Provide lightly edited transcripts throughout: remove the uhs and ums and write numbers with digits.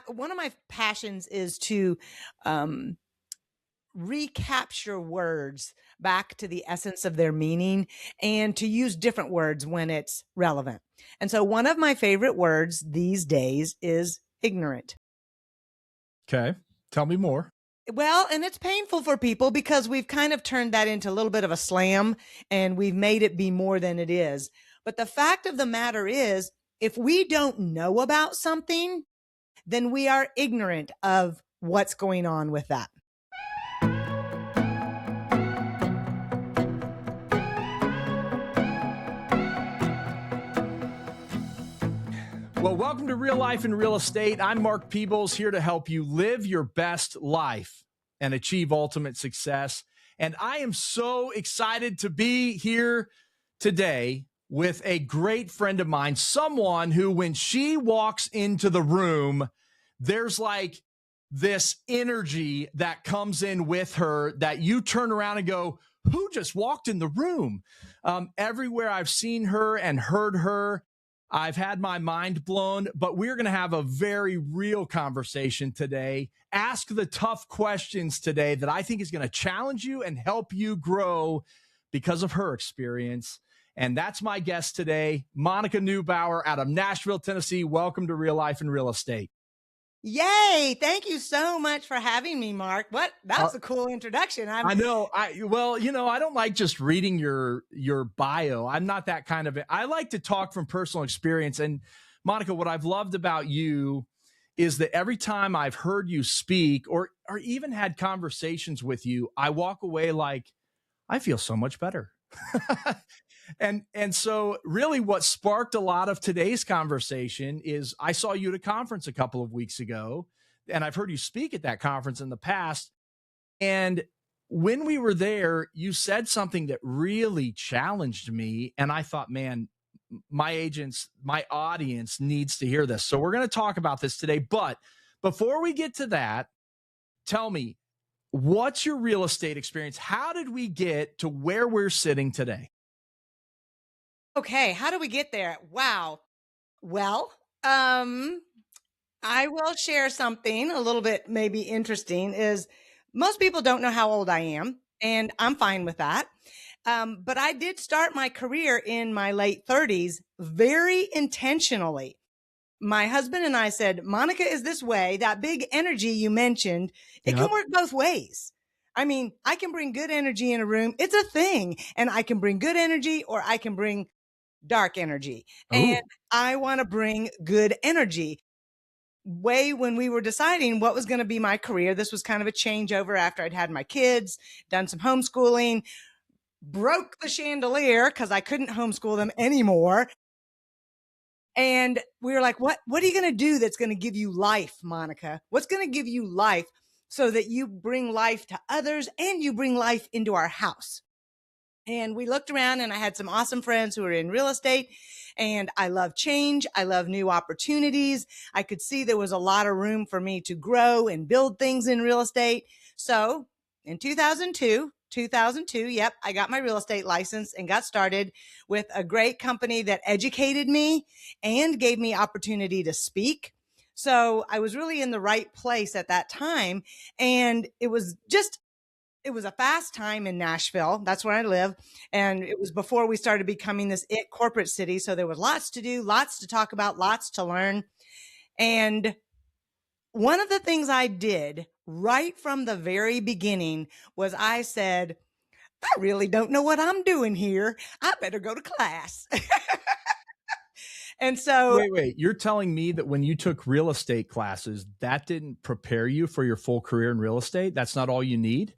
One of my passions is to um, recapture words back to the essence of their meaning and to use different words when it's relevant. And so one of my favorite words these days is ignorant. Okay. Tell me more. Well, and it's painful for people because we've kind of turned that into a little bit of a slam and we've made it be more than it is. But the fact of the matter is, if we don't know about something, then we are ignorant of what's going on with that. Well, welcome to Real Life in Real Estate. I'm Mark Peebles, here to help you live your best life and achieve ultimate success. And I am so excited to be here today with a great friend of mine, someone who, when she walks into the room, there's like this energy that comes in with her that you turn around and go, who just walked in the room? Everywhere I've seen her and heard her, I've had my mind blown, but we're going to have a very real conversation today. Ask the tough questions today that I think is going to challenge you and help you grow because of her experience. And that's my guest today, Monica Neubauer out of Nashville, Tennessee. Welcome to Real Life in Real Estate. Yay. Thank you so much for having me, Mark. That was a cool introduction. I know. I don't like just reading your bio. I'm not that kind of, I like to talk from personal experience. And Monica, what I've loved about you is that every time I've heard you speak or even had conversations with you, I walk away like, I feel so much better. And so really what sparked a lot of today's conversation is I saw you at a conference a couple of weeks ago, and I've heard you speak at that conference in the past. And when we were there, you said something that really challenged me. And I thought, man, my audience needs to hear this. So we're going to talk about this today. But before we get to that, tell me, what's your real estate experience? How did we get to where we're sitting today? Okay, how do we get there? Wow. Well, I will share something a little bit maybe interesting is most people don't know how old I am, and I'm fine with that. But I did start my career in my late 30s very intentionally. My husband and I said, Monica is this way, that big energy you mentioned, it can work both ways. I mean, I can bring good energy in a room. It's a thing. And I can bring good energy or I can bring dark energy. And I want to bring good energy. Way when we were deciding what was going to be my career, this was kind of a changeover after I'd had my kids, done some homeschooling, broke the chandelier because I couldn't homeschool them anymore. And we were like, what are you going to do that's going to give you life, Monica? What's going to give you life so that you bring life to others and you bring life into our house? And we looked around and I had some awesome friends who were in real estate and I love change. I love new opportunities. I could see there was a lot of room for me to grow and build things in real estate. So in 2002, yep, I got my real estate license and got started with a great company that educated me and gave me opportunity to speak. So I was really in the right place at that time. And it was a fast time in Nashville. That's where I live. And it was before we started becoming this corporate city. So there was lots to do, lots to talk about, lots to learn. And one of the things I did right from the very beginning was I said, I really don't know what I'm doing here. I better go to class. And so wait, you're telling me that when you took real estate classes, that didn't prepare you for your full career in real estate? That's not all you need?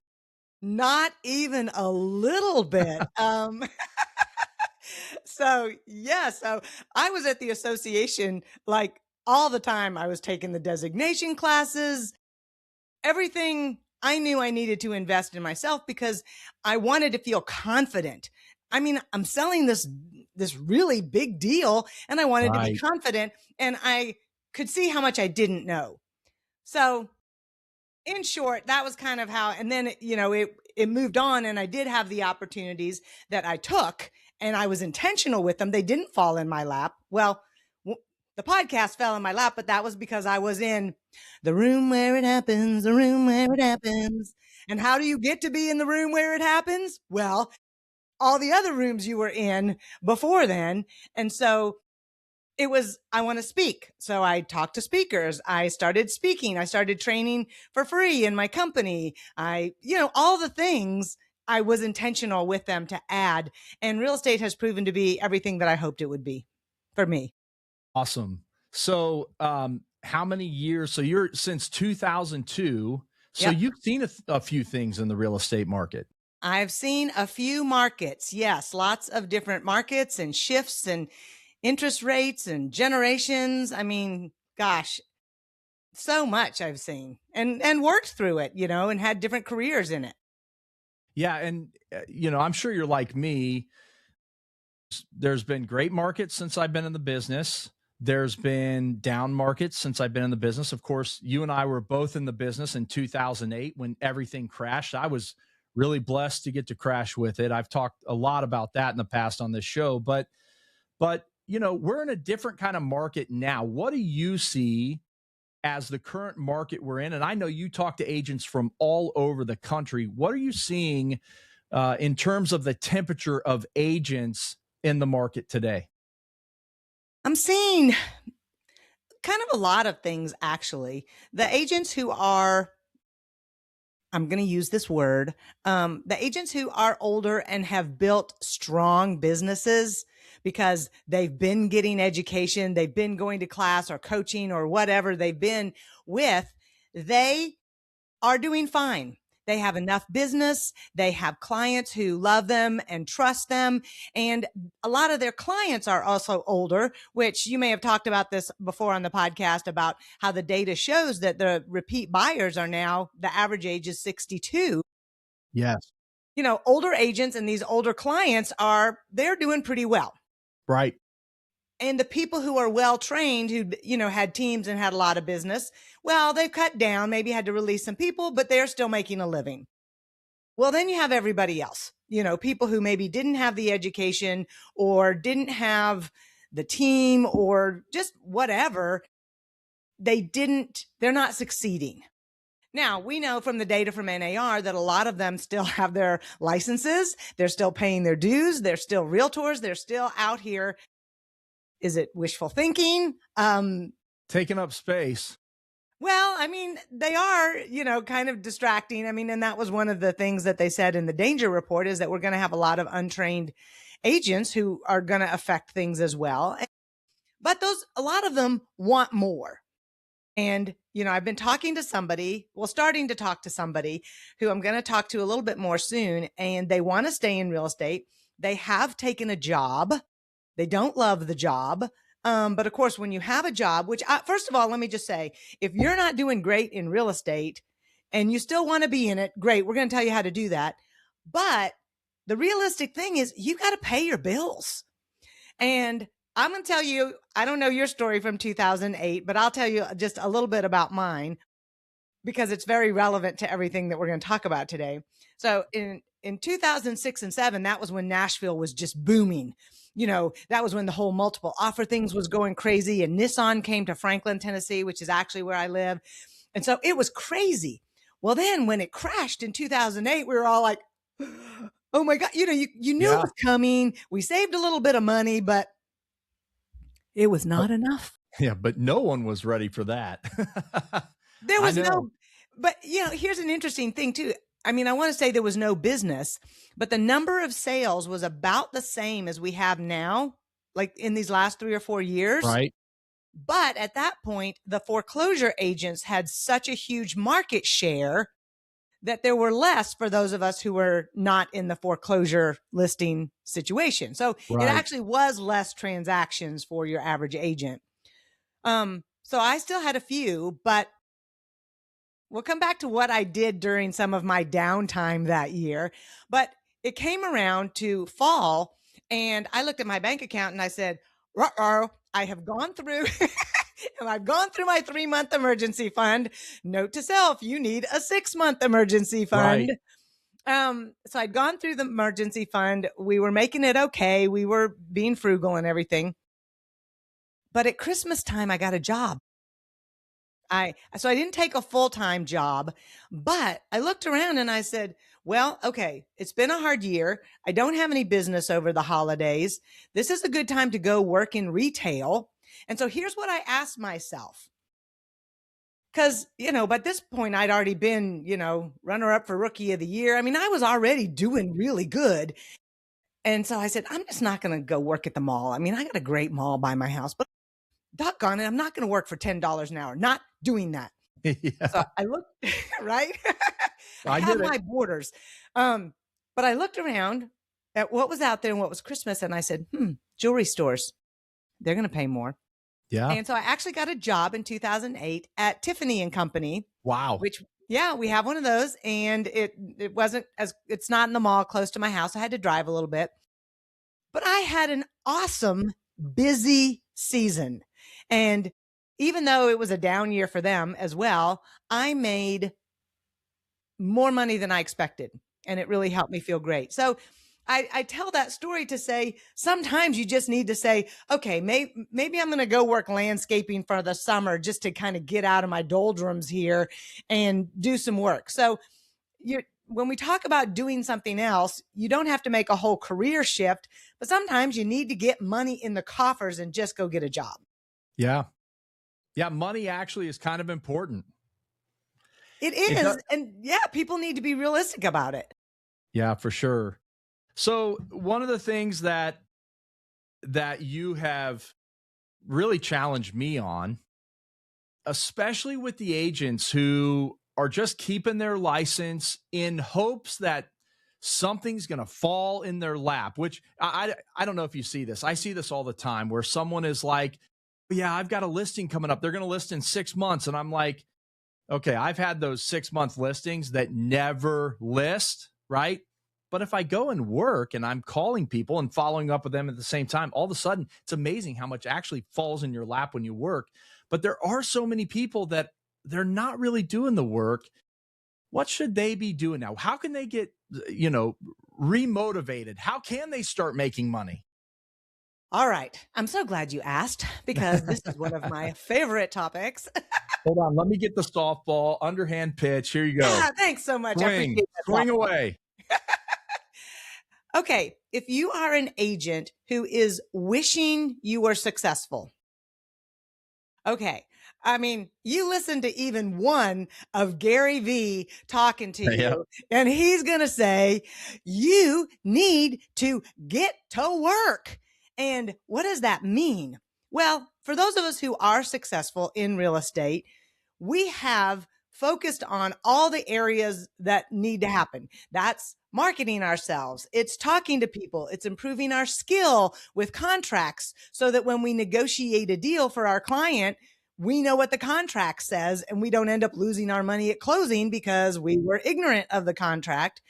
Not even a little bit. So I was at the association like all the time. I was taking the designation classes, everything I knew I needed to invest in myself because I wanted to feel confident. I mean, I'm selling this really big deal and I wanted to be confident and I could see how much I didn't know. So in short, that was kind of how, and then, it moved on and I did have the opportunities that I took and I was intentional with them. They didn't fall in my lap. Well, the podcast fell in my lap, but that was because I was in the room where it happens, the room where it happens. And how do you get to be in the room where it happens? Well, all the other rooms you were in before then. And so it was, I want to speak. So I talked to speakers. I started speaking. I started training for free in my company. All the things I was intentional with them to add. And real estate has proven to be everything that I hoped it would be for me. Awesome. So, how many years? So you're since 2002. So Yep. you've seen a few things in the real estate market. I've seen a few markets. Yes. Lots of different markets and shifts and interest rates and generations. I mean, gosh, so much I've seen and worked through it, and had different careers in it. Yeah. And, I'm sure you're like me. There's been great markets since I've been in the business. There's been down markets since I've been in the business. Of course, you and I were both in the business in 2008 when everything crashed. I was really blessed to get to crash with it. I've talked a lot about that in the past on this show, but we're in a different kind of market now. What do you see as the current market we're in? And I know you talk to agents from all over the country. What are you seeing in terms of the temperature of agents in the market today? I'm seeing kind of a lot of things, actually. The agents who are, I'm going to use this word, the agents who are older and have built strong businesses because they've been getting education, they've been going to class or coaching or whatever they've been with, they are doing fine. They have enough business. They have clients who love them and trust them. And a lot of their clients are also older, which you may have talked about this before on the podcast about how the data shows that the repeat buyers are now, the average age is 62. Yes. Older agents and these older clients they're doing pretty well. Right. And the people who are well trained, who, had teams and had a lot of business, well, they've cut down, maybe had to release some people, but they're still making a living. Well, then you have everybody else, people who maybe didn't have the education or didn't have the team or just whatever. They're not succeeding. Now, we know from the data from NAR that a lot of them still have their licenses. They're still paying their dues. They're still realtors. They're still out here. Is it wishful thinking? Taking up space. Well, I mean, they are, kind of distracting. I mean, and that was one of the things that they said in the danger report is that we're going to have a lot of untrained agents who are going to affect things as well. But a lot of them want more. And, I've been starting to talk to somebody who I'm going to talk to a little bit more soon. And they want to stay in real estate. They have taken a job. They don't love the job. But of course, when you have a job, first of all, let me just say, if you're not doing great in real estate and you still want to be in it, great. We're going to tell you how to do that. But the realistic thing is you got to pay your bills. And I'm going to tell you, I don't know your story from 2008, but I'll tell you just a little bit about mine because it's very relevant to everything that we're going to talk about today. So in 2006 and 7, that was when Nashville was just booming. That was when the whole multiple offer things was going crazy, and Nissan came to Franklin, Tennessee, which is actually where I live. And so it was crazy. Well, then when it crashed in 2008, we were all like, oh my God, you knew it was coming. We saved a little bit of money, but it was not enough. Yeah, but no one was ready for that. There was but here's an interesting thing too. I mean, I want to say there was no business, but the number of sales was about the same as we have now, like in these last 3 or 4 years. Right. But at that point, the foreclosure agents had such a huge market share that there were less for those of us who were not in the foreclosure listing situation. So It actually was less transactions for your average agent. So I still had a few, but we'll come back to what I did during some of my downtime that year. But it came around to fall, and I looked at my bank account and I said, I have gone through and I've gone through my 3-month emergency fund. Note to self, you need a 6-month emergency fund. Right. So I'd gone through the emergency fund. We were making it okay. We were being frugal and everything. But at Christmas time, I got a job. I didn't take a full-time job, but I looked around and I said, well, okay, it's been a hard year. I don't have any business over the holidays. This is a good time to go work in retail. And so here's what I asked myself. Because, by this point, I'd already been, runner up for rookie of the year. I mean, I was already doing really good. And so I said, I'm just not going to go work at the mall. I mean, I got a great mall by my house, but doggone it, I'm not going to work for $10 an hour. Not doing that. So Yeah, I looked, right? I I have get it. my borders. But I looked around at what was out there and what was Christmas. And I said, jewelry stores, they're going to pay more. Yeah. And so I actually got a job in 2008 at Tiffany and Company, Wow. which, yeah, we have one of those. And it wasn't it's not in the mall close to my house. I had to drive a little bit, but I had an awesome, busy season. And even though it was a down year for them as well, I made more money than I expected. And it really helped me feel great. So I tell that story to say sometimes you just need to say, okay, maybe I'm going to go work landscaping for the summer just to kind of get out of my doldrums here and do some work. So when we talk about doing something else, you don't have to make a whole career shift, but sometimes you need to get money in the coffers and just go get a job. Yeah. Yeah. Money actually is kind of important. It It does. is. And yeah, people need to be realistic about it. Yeah, for sure. So one of the things that you have really challenged me on, especially with the agents who are just keeping their license in hopes that something's going to fall in their lap, which I don't know if you see this. I see this all the time where someone is like, yeah, I've got a listing coming up. They're going to list in 6 months. And I'm like, okay, I've had those 6-month listings that never list, right? But if I go and work and I'm calling people and following up with them at the same time, all of a sudden it's amazing how much actually falls in your lap when you work. But there are so many people that they're not really doing the work. What should they be doing now? How can they get, remotivated? How can they start making money? All right. I'm so glad you asked because this is one of my favorite topics. Hold on, let me get the softball underhand pitch. Here you go. Yeah, thanks so much. I Swing, appreciate that swing softball. away. Okay. If you are an agent who is wishing you were successful, okay. I mean, you listen to even one of Gary V talking to Yeah. you, and he's going to say, you need to get to work. And what does that mean? Well, for those of us who are successful in real estate, we have focused on all the areas that need to happen. That's marketing ourselves. It's talking to people. It's improving our skill with contracts so that when we negotiate a deal for our client, we know what the contract says and we don't end up losing our money at closing because we were ignorant of the contract.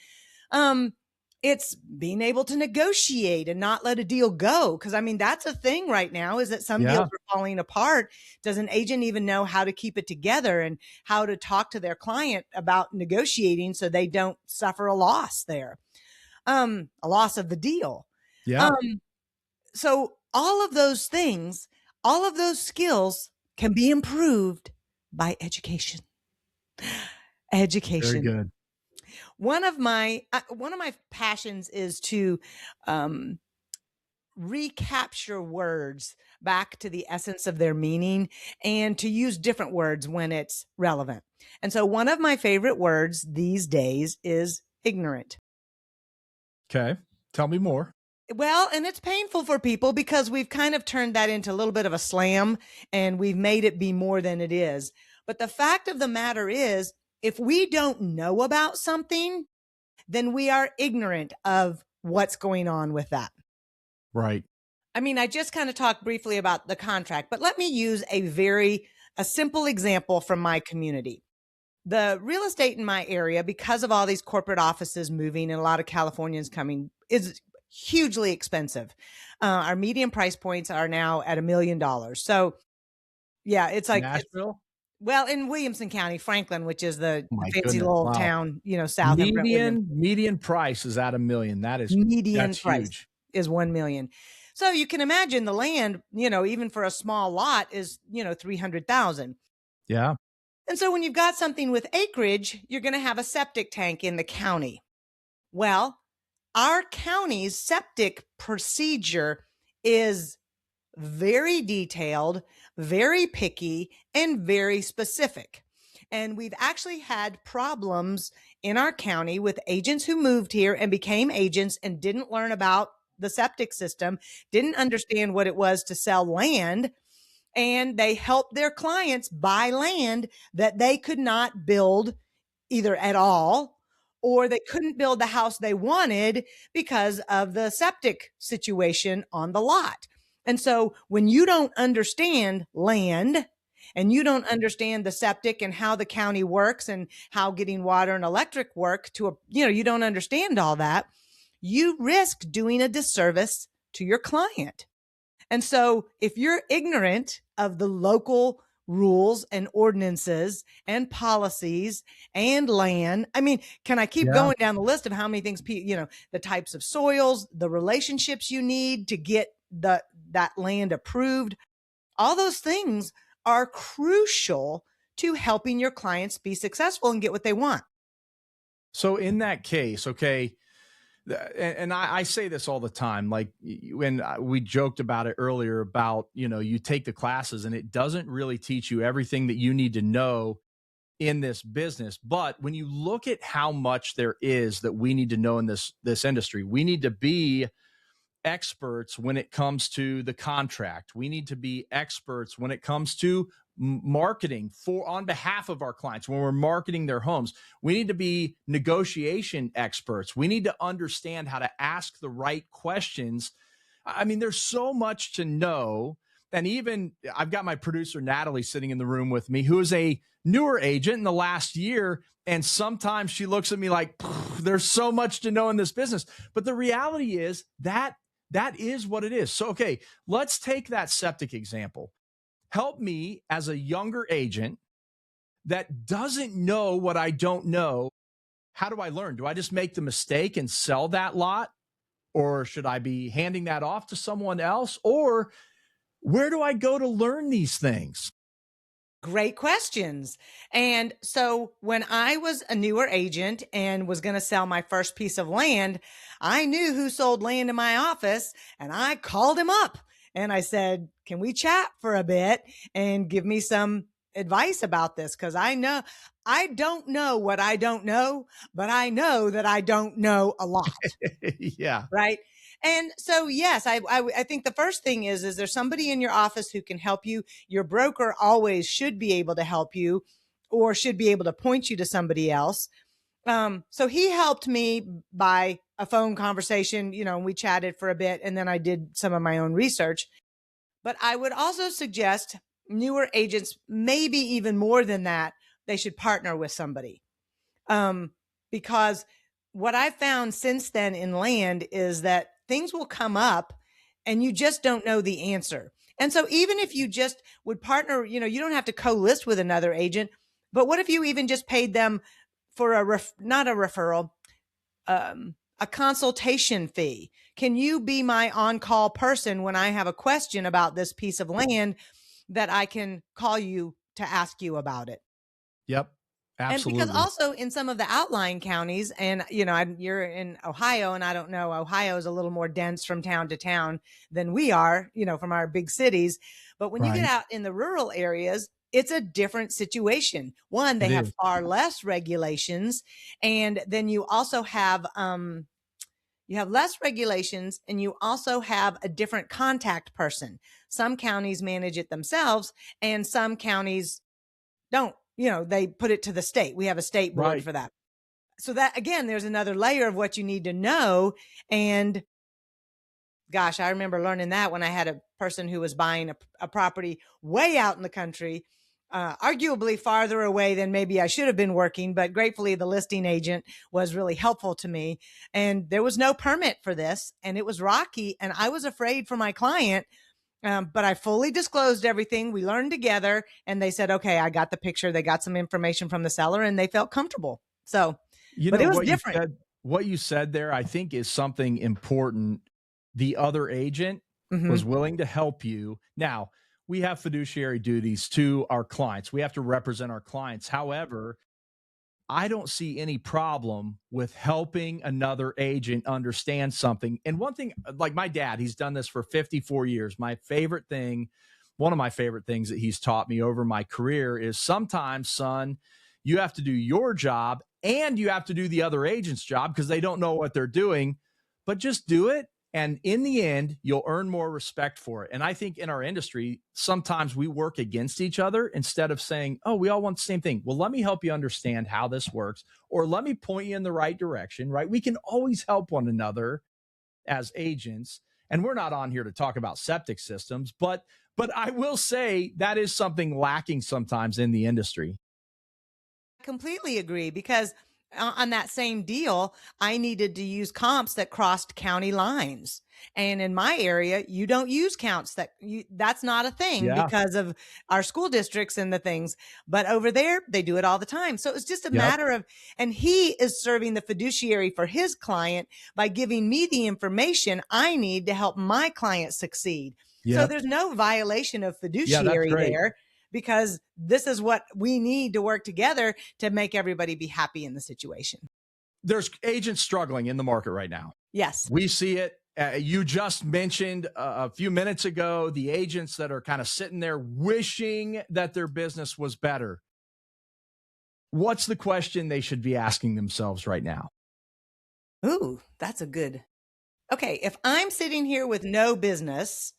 It's being able to negotiate and not let a deal go. Cause I mean, that's a thing right now is that some deals are falling apart. Does an agent even know how to keep it together and how to talk to their client about negotiating so they don't suffer a loss there? A loss of the deal. Yeah. So all of those things, all of those skills can be improved by education. Education. Very good. One of my passions is to recapture words back to the essence of their meaning and to use different words when it's relevant. And so one of my favorite words these days is ignorant. Okay. Tell me more. Well, and it's painful for people because we've kind of turned that into a little bit of a slam and we've made it be more than it is. But the fact of the matter is, if we don't know about something, then we are ignorant of what's going on with that. Right. I mean, I just kind of talked briefly about the contract, but let me use a simple example from my community. The real estate in my area, because of all these corporate offices moving and a lot of Californians coming, is hugely expensive. Our median price points are now at $1 million. So yeah, it's like, Nashville. well, in Williamson County, Franklin, which is the Oh my fancy goodness. little Wow. town, south of Brentwood. Median price is at $1 million. That's Median price huge. is 1 million. So you can imagine the land, even for a small lot is, 300,000. Yeah. And so when you've got something with acreage, you're going to have a septic tank in the county. Well, our county's septic procedure is very detailed, very picky, and very specific. And we've actually had problems in our county with agents who moved here and became agents and didn't learn about the septic system, didn't understand what it was to sell land, and they helped their clients buy land that they could not build either at all, or they couldn't build the house they wanted because of the septic situation on the lot. And so when you don't understand land and you don't understand the septic and how the county works and how getting water and electric work you don't understand all that, you risk doing a disservice to your client. And so if you're ignorant of the local rules and ordinances and policies and land, I mean, can I keep Yeah. going down the list of how many things, the types of soils, the relationships you need to get that land approved, all those things are crucial to helping your clients be successful and get what they want. So in that case, okay, and I say this all the time, like when we joked about it earlier about, you take the classes and it doesn't really teach you everything that you need to know in this business. But when you look at how much there is that we need to know in this industry, we need to be experts when it comes to the contract. We need to be experts when it comes to marketing for on behalf of our clients when we're marketing their homes. We need to be negotiation experts. We need to understand how to ask the right questions. I mean, there's so much to know. And even I've got my producer Natalie sitting in the room with me, who is a newer agent in the last year, and sometimes she looks at me like, there's so much to know in this business. But the reality is that is what it is. So, okay, let's take that septic example. Help me as a younger agent that doesn't know what I don't know. How do I learn? Do I just make the mistake and sell that lot? Or should I be handing that off to someone else? Or where do I go to learn these things? Great questions. And so when I was a newer agent and was going to sell my first piece of land, I knew who sold land in my office and I called him up and I said, can we chat for a bit and give me some advice about this? Cause I don't know what I don't know, but I know that I don't know a lot. Yeah. Right. And so, yes, I think the first thing is there somebody in your office who can help you? Your broker always should be able to help you or should be able to point you to somebody else. So he helped me by a phone conversation, and we chatted for a bit and then I did some of my own research. But I would also suggest newer agents, maybe even more than that, they should partner with somebody. Because what I've found since then in land is that things will come up and you just don't know the answer. And so even if you just would partner, you don't have to co-list with another agent, but what if you even just paid them for not a referral, a consultation fee? Can you be my on-call person when I have a question about this piece of land that I can call you to ask you about it? Yep. And because Absolutely. also in some of the outlying counties, and you're in Ohio, and I don't know, Ohio is a little more dense from town to town than we are, from our big cities. But when you get Right. out in the rural areas, it's a different situation. One, they It have is. far less regulations, and then you have less regulations, and you also have a different contact person. Some counties manage it themselves, and some counties don't. They put it to the state. We have a state board Right. for that. So that again, there's another layer of what you need to know. And gosh, I remember learning that when I had a person who was buying a property way out in the country, arguably farther away than maybe I should have been working, but gratefully the listing agent was really helpful to me. And there was no permit for this, and it was rocky, and I was afraid for my client. But I fully disclosed everything. We learned together, and they said, okay, I got the picture. They got some information from the seller and they felt comfortable. So, You but know it was what you different. said, what you said there, I think is something important. The other agent, Mhm. was willing to help you. Now, we have fiduciary duties to our clients. We have to represent our clients. However, I don't see any problem with helping another agent understand something. And one thing, like my dad, he's done this for 54 years. One of my favorite things that he's taught me over my career is sometimes, son, you have to do your job and you have to do the other agent's job because they don't know what they're doing, but just do it. And in the end, you'll earn more respect for it. And I think in our industry, sometimes we work against each other instead of saying, oh, we all want the same thing. Well, let me help you understand how this works, or let me point you in the right direction, right? We can always help one another as agents. And we're not on here to talk about septic systems, but I will say that is something lacking sometimes in the industry. Completely agree because on that same deal, I needed to use comps that crossed county lines. And in my area, you don't use counts that's not a thing Yeah. because of our school districts and the things. But over there, they do it all the time. So it's just a Yep. matter of, and he is serving the fiduciary for his client by giving me the information I need to help my client succeed. So Yep. there's no violation of Yeah, that's fiduciary great. there because this is what we need to work together to make everybody be happy in the situation. There's agents struggling in the market right now. Yes. We see it. You just mentioned a few minutes ago the agents that are kind of sitting there wishing that their business was better. What's the question they should be asking themselves right now? Ooh, that's a good. Okay, if I'm sitting here with no business,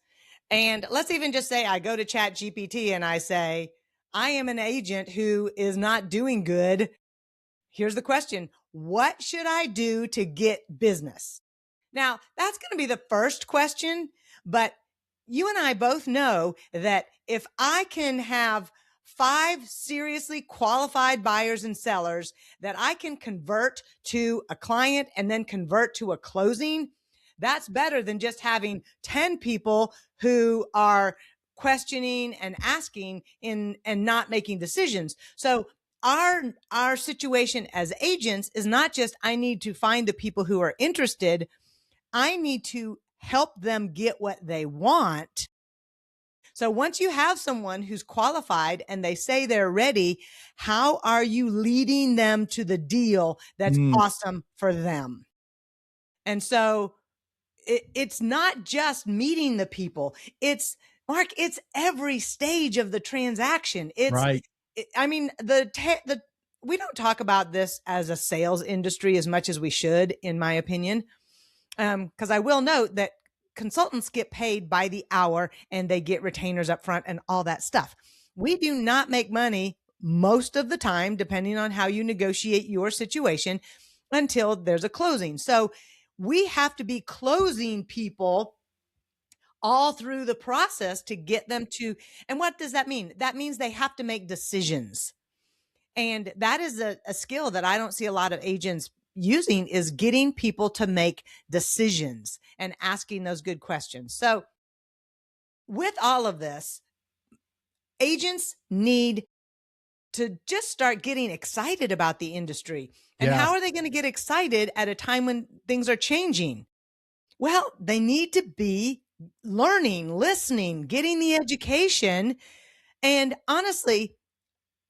and let's even just say I go to Chat GPT and I say, I am an agent who is not doing good. Here's the question. What should I do to get business? Now, that's going to be the first question, but you and I both know that if I can have 5 seriously qualified buyers and sellers that I can convert to a client and then convert to a closing, that's better than just having 10 people who are questioning and asking and not making decisions. So our situation as agents is not just I need to find the people who are interested. I need to help them get what they want. So once you have someone who's qualified and they say they're ready, how are you leading them to the deal that's Mm, awesome for them? And so it's not just meeting the people. It's Mark, it's every stage of the transaction. right. I mean, we don't talk about this as a sales industry as much as we should, in my opinion. Because I will note that consultants get paid by the hour and they get retainers up front and all that stuff. We do not make money most of the time, depending on how you negotiate your situation, until there's a closing. So we have to be closing people all through the process to get them to. And what does that mean? That means they have to make decisions. And that is a skill that I don't see a lot of agents using, is getting people to make decisions and asking those good questions. So with all of this, agents need to just start getting excited about the industry. And Yeah. how are they going to get excited at a time when things are changing? Well, they need to be learning, listening, getting the education. And honestly,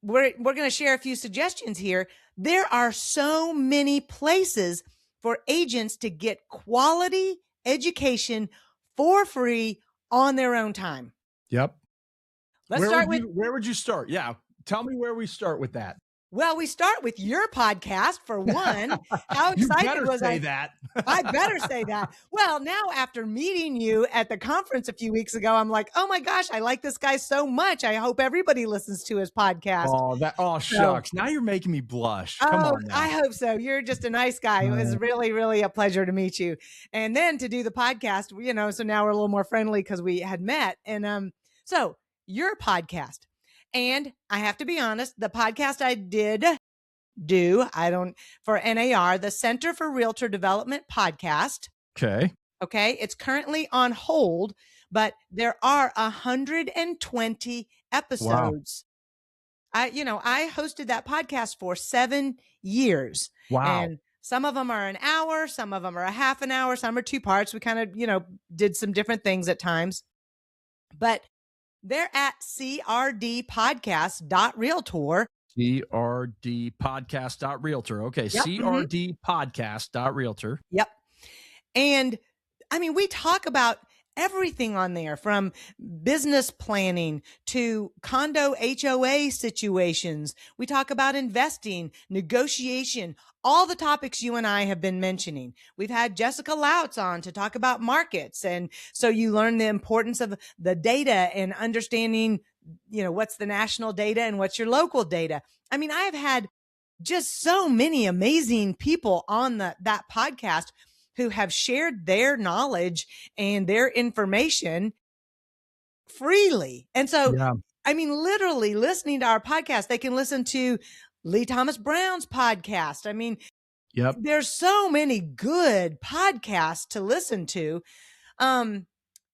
we're going to share a few suggestions here. There are so many places for agents to get quality education for free on their own time. Yep. Let's start with, Where would you start? Yeah. Tell me where we start with that. well, we start with your podcast for one. How You excited better was say I? that. I better say that. Well, now after meeting you at the conference a few weeks ago, I'm like, oh my gosh, I like this guy so much. I hope everybody listens to his podcast. Oh So, shucks. Now you're making me blush. Come oh, on I now. hope so. You're just a nice guy. It was Uh, really, really a pleasure to meet you. And then to do the podcast, so now we're a little more friendly because we had met. And so your podcast. And I have to be honest, the podcast I did do, I don't, for NAR, the Center for Realtor Development podcast. okay. Okay. It's currently on hold, but there are 120 Wow. episodes. I hosted that podcast for 7 years, Wow. and Some of them are an hour, some of them are a half an hour, some are 2 parts. We kind of, did some different things at times. But they're at crdpodcast.realtor. crdpodcast.realtor. Okay, Yep. Mhm. crdpodcast.realtor. Yep. And we talk about everything on there, from business planning to condo HOA situations. We talk about investing, negotiation, all the topics you and I have been mentioning. We've had Jessica Louts on to talk about markets. And so you learn the importance of the data and understanding, what's the national data and what's your local data. I have had just so many amazing people on that podcast who have shared their knowledge and their information freely. And so, Yeah. literally listening to our podcast, they can listen to Lee Thomas Brown's podcast. Yep. There's so many good podcasts to listen to.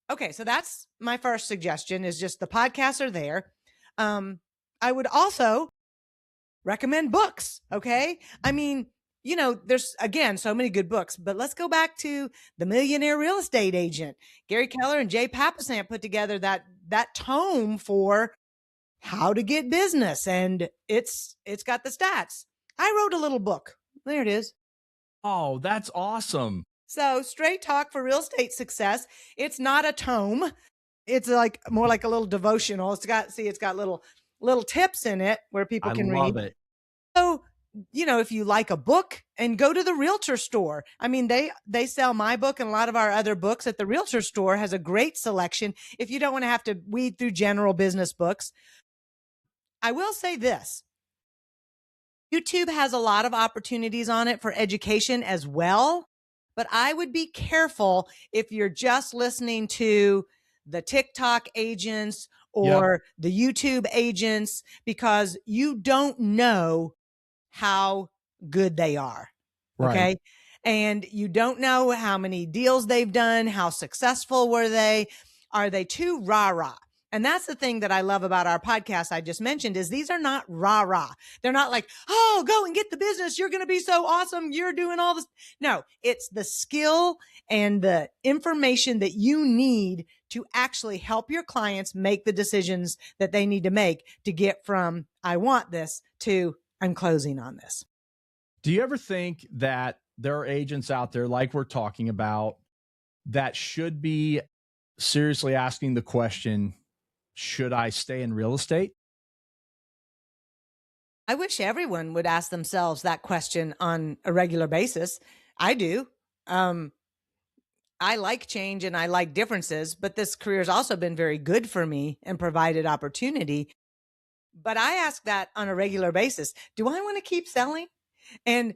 Okay, so that's my first suggestion, is just the podcasts are there. I would also recommend books. Okay. There's again so many good books, but let's go back to The Millionaire Real Estate Agent. Gary Keller and Jay Papasan put together that tome for how to get business, and it's got the stats. I wrote a little book. There it is. Oh, that's awesome. So, Straight Talk for Real Estate Success. It's not a tome. It's like more like a little devotional. It's got little tips in it where people can read. I love it. So, if you like a book, and go to the Realtor store. They sell my book and a lot of our other books at the Realtor store. Has a great selection if you don't want to have to weed through general business books. I will say this. YouTube has a lot of opportunities on it for education as well, but I would be careful if you're just listening to the TikTok agents or the YouTube agents, because you don't know how good they are. Right. Okay. And you don't know how many deals they've done. How successful were they? Are they too rah-rah? And that's the thing that I love about our podcast I just mentioned, is these are not rah-rah. They're not like, oh, go and get the business. You're going to be so awesome. You're doing all this. No, it's the skill and the information that you need to actually help your clients make the decisions that they need to make to get from I want this to I'm closing on this. Do you ever think that there are agents out there, like we're talking about, that should be seriously asking the question, should I stay in real estate? I wish everyone would ask themselves that question on a regular basis. I do. I like change and I like differences, but this career has also been very good for me and provided opportunity. But I ask that on a regular basis. Do I want to keep selling? And,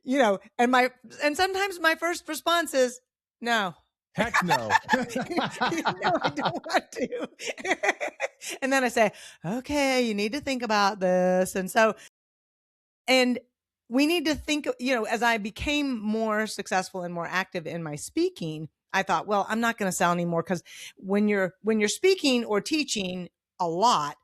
and sometimes my first response is no. Heck no. No, I don't want to. And then I say, okay, you need to think about this. And we need to think, as I became more successful and more active in my speaking, I thought, well, I'm not going to sell anymore, because when you're speaking or teaching a lot,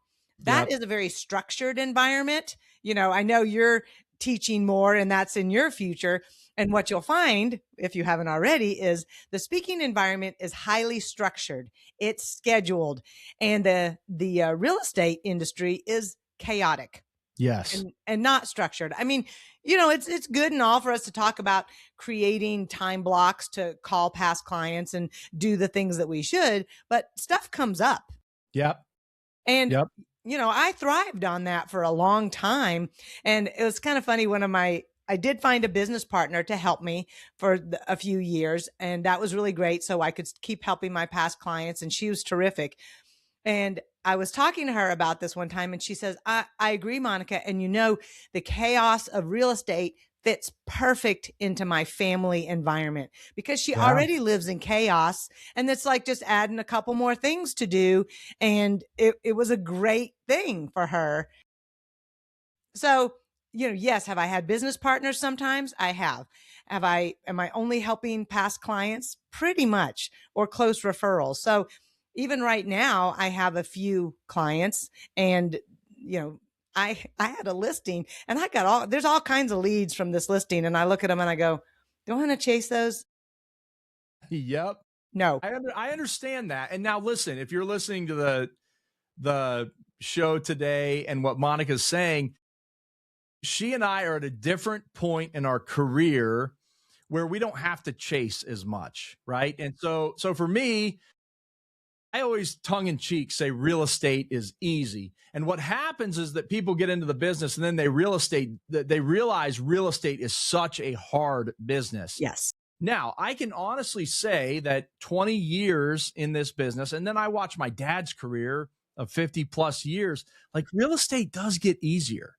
that is a very structured environment. I know you're teaching more and that's in your future. And what you'll find, if you haven't already, is the speaking environment is highly structured. It's scheduled. And the real estate industry is chaotic. Yes. And not structured. It's good and all for us to talk about creating time blocks to call past clients and do the things that we should, but stuff comes up. Yep. And I thrived on that for a long time. And it was kind of funny. I did find a business partner to help me for a few years, and that was really great. So I could keep helping my past clients, and she was terrific. And I was talking to her about this one time, and she says, I agree, Monica. And the chaos of real estate fits perfect into my family environment, because she already lives in chaos, and it's like just adding a couple more things to do. And it was a great thing for her. So, yes, have I had business partners sometimes? I have. Am I only helping past clients? Pretty much, or close referrals. So even right now, I have a few clients, and, I had a listing and I got there's all kinds of leads from this listing. And I look at them and I go, do I want to chase those? Yep. No. I understand that. And now listen, if you're listening to the show today and what Monica's saying, she and I are at a different point in our career where we don't have to chase as much, right? And so for me, I always tongue in cheek say real estate is easy. And what happens is that people get into the business and then they realize real estate is such a hard business. Yes. Now, I can honestly say that 20 years in this business, and then I watch my dad's career of 50 plus years, like real estate does get easier.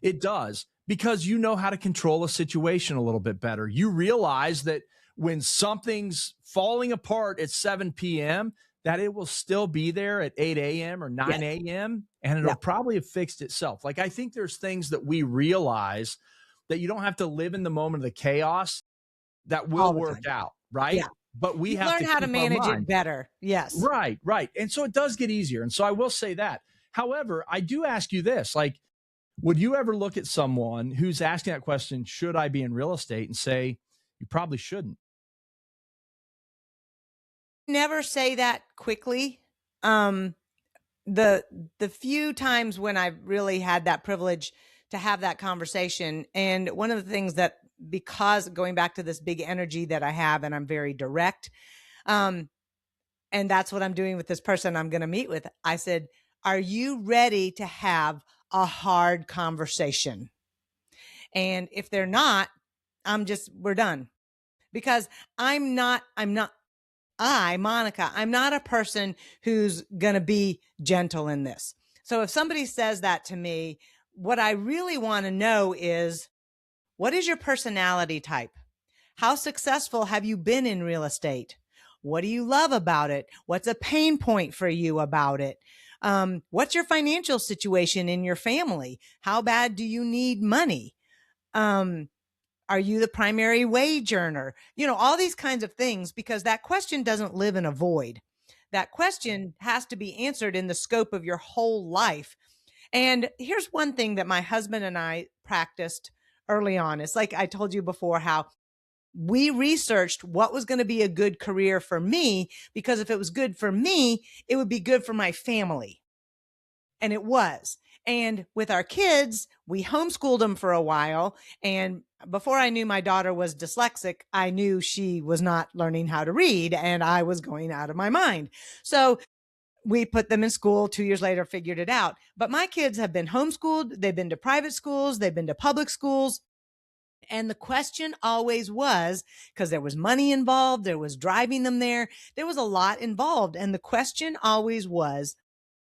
It does, because you know how to control a situation a little bit better. You realize that when something's falling apart at 7 p.m., that it will still be there at 8 a.m. or 9 Yes. a.m. and it'll Yeah. probably have fixed itself. Like I think there's things that we realize that you don't have to live in the moment of the chaos that will All the work time. out, right? Yeah. But we You have learn to how to keep our manage it mind. better. Yes. Right, right. And so it does get easier. And so I will say that. However, I do ask you this, like, would you ever look at someone who's asking that question, should I be in real estate, and say, you probably shouldn't? Never say that quickly. Um, the the few times when I've really had that privilege to have that conversation, and one of the things that, because going back to this big energy that I have and I'm very direct, um, and that's what I'm doing with this person I'm going to meet with. I said, are you ready to have a hard conversation? And if they're not, we're done, because Monica, I'm not a person who's going to be gentle in this. So if somebody says that to me, what I really want to know is, what is your personality type? How successful have you been in real estate? What do you love about it? What's a pain point for you about it? What's your financial situation in your family? How bad do you need money? Um, are you the primary wage earner? All these kinds of things, because that question doesn't live in a void. That question has to be answered in the scope of your whole life. And here's one thing that my husband and I practiced early on. It's like I told you before, how we researched what was going to be a good career for me, because if it was good for me, it would be good for my family. And it was. And with our kids, we homeschooled them for a while. And before I knew my daughter was dyslexic, I knew she was not learning how to read, and I was going out of my mind. So we put them in school. 2 years later, figured it out. But my kids have been homeschooled. They've been to private schools. They've been to public schools. And the question always was, because there was money involved, there was driving them there was a lot involved. And the question always was,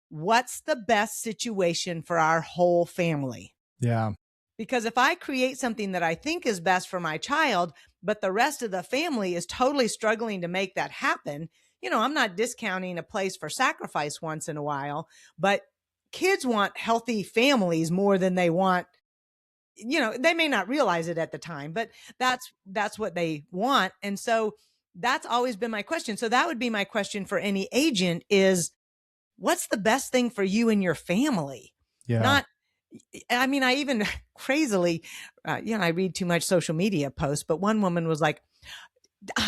what's the best situation for our whole family? Yeah. Because if I create something that I think is best for my child, but the rest of the family is totally struggling to make that happen, I'm not discounting a place for sacrifice once in a while, but kids want healthy families more than they want. They may not realize it at the time, but that's what they want. And so that's always been my question. So that would be my question for any agent is, what's the best thing for you and your family? Yeah. Not, I mean, I even crazily, I read too much social media posts, but one woman was like,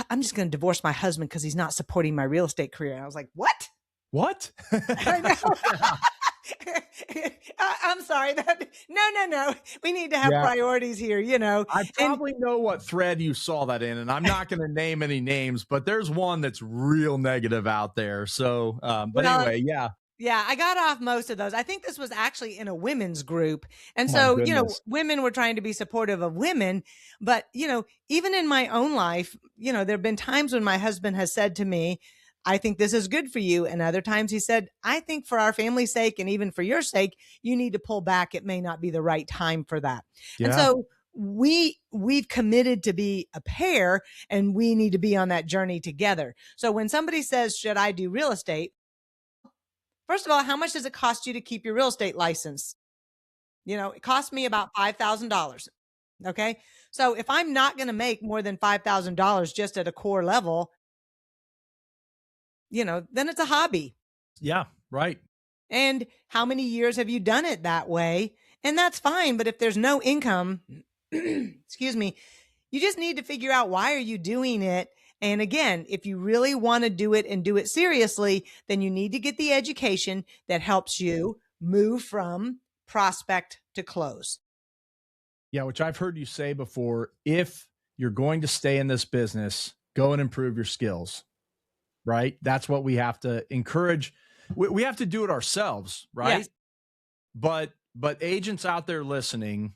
I'm just going to divorce my husband because he's not supporting my real estate career. And I was like, what? What? I know. I'm sorry. No. We need to have priorities here, I probably know what thread you saw that in, and I'm not going to name any names, but there's one that's real negative out there. So, anyway, yeah. Yeah, I got off most of those. I think this was actually in a women's group. And My so, goodness. women were trying to be supportive of women. But, even in my own life, there have been times when my husband has said to me, I think this is good for you. And other times he said, I think for our family's sake and even for your sake, you need to pull back. It may not be the right time for that. Yeah. And so we've committed to be a pair, and we need to be on that journey together. So when somebody says, should I do real estate? First of all, how much does it cost you to keep your real estate license? It cost me about $5,000. Okay. So if I'm not going to make more than $5,000 just at a core level, then it's a hobby. Yeah. Right. And how many years have you done it that way? And that's fine. But if there's no income, excuse me, you just need to figure out why are you doing it. And again, if you really want to do it and do it seriously, then you need to get the education that helps you move from prospect to close. Yeah, which I've heard you say before. If you're going to stay in this business, go and improve your skills, right? That's what we have to encourage. We have to do it ourselves, Yes. right? But agents out there listening,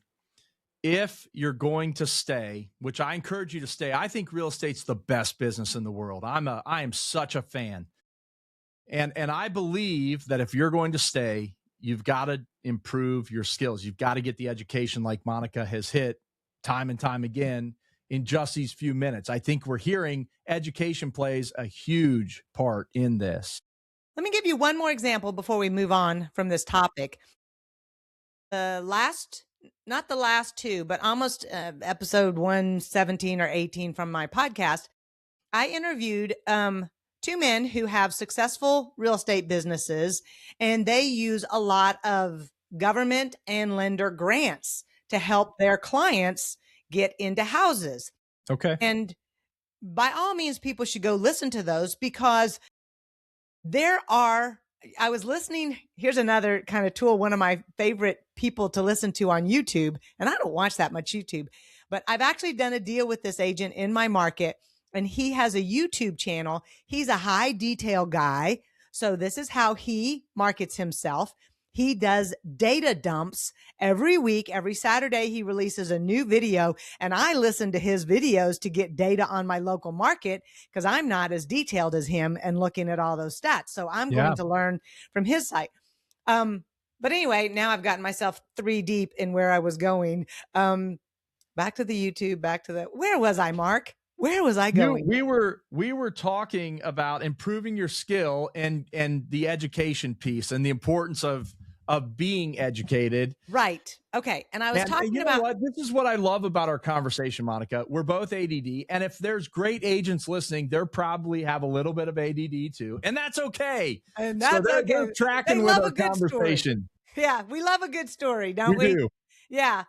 if you're going to stay, which I encourage you to stay, I think real estate's the best business in the world. I am such a fan. And I believe that if you're going to stay, you've got to improve your skills. You've got to get the education like Monica has hit time and time again in just these few minutes. I think we're hearing education plays a huge part in this. Let me give you one more example before we move on from this topic. The last, not the last two, but almost episode 117 or 18 from my podcast, I interviewed two men who have successful real estate businesses, and they use a lot of government and lender grants to help their clients get into houses. Okay. And by all means, people should go listen to those because I was listening. Here's another kind of tool, one of my favorite people to listen to on YouTube. And I don't watch that much YouTube, but I've actually done a deal with this agent in my market, and he has a YouTube channel. He's a high detail guy. So this is how he markets himself. He does data dumps every week. Every Saturday, he releases a new video, and I listen to his videos to get data on my local market because I'm not as detailed as him and looking at all those stats. So I'm going to learn from his site. But anyway, now I've gotten myself 3 deep in where I was going. Back to the YouTube, where was I, Mark? Where was I going? We were talking about improving your skill and the education piece and the importance of being educated. Right. Okay. And I was talking about what? This is what I love about our conversation, Monica. We're both ADD. And if there's great agents listening, they're probably have a little bit of ADD too. And that's okay. And that's so okay. They're tracking with our conversation. Story. Yeah. We love a good story, don't we? We do. Yeah.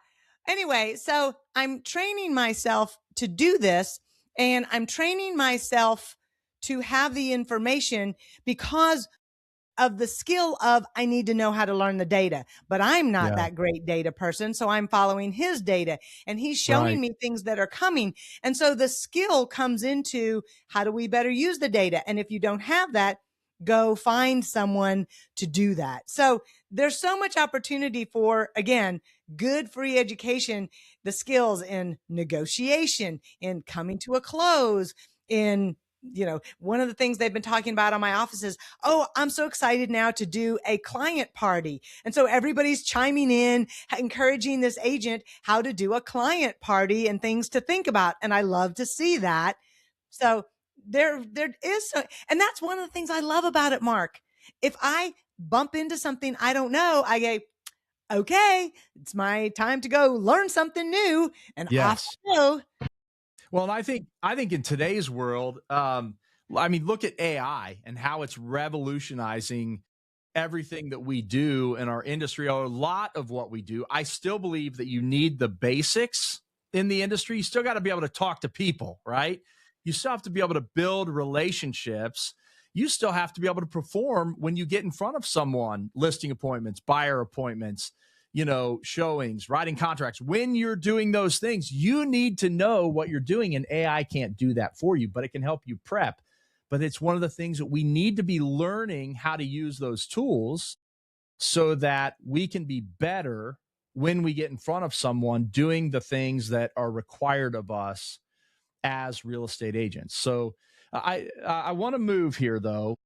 Anyway, so I'm training myself to do this, and I'm training myself to have the information because of the skill of I need to know how to learn the data, but I'm not that great data person. So I'm following his data, and he's showing me things that are coming. And so the skill comes into how do we better use the data? And if you don't have that, go find someone to do that. So there's so much opportunity for, again, good free education, the skills in negotiation, in coming to a close, in one of the things they've been talking about on my office is, oh, I'm so excited now to do a client party. And so everybody's chiming in, encouraging this agent how to do a client party and things to think about. And I love to see that. So there is, and that's one of the things I love about it, Mark. If I bump into something I don't know, I go, okay, it's my time to go learn something new. And off I go. Well, and I think in today's world, look at AI and how it's revolutionizing everything that we do in our industry, or a lot of what we do. I still believe that you need the basics in the industry. You still got to be able to talk to people, right? You still have to be able to build relationships. You still have to be able to perform when you get in front of someone, listing appointments, buyer appointments, showings, writing contracts. When you're doing those things, you need to know what you're doing, and AI can't do that for you, but it can help you prep. But it's one of the things that we need to be learning how to use those tools so that we can be better when we get in front of someone doing the things that are required of us as real estate agents. So I want to move here, though,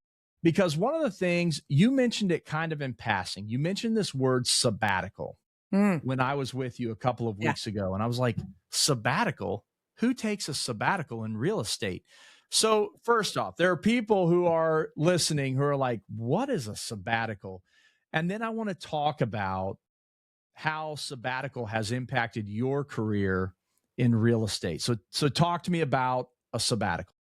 because one of the things you mentioned it kind of in passing, you mentioned this word sabbatical when I was with you a couple of weeks ago. And I was like, sabbatical? Who takes a sabbatical in real estate? So first off, there are people who are listening who are like, what is a sabbatical? And then I want to talk about how sabbatical has impacted your career in real estate. So talk to me about a sabbatical.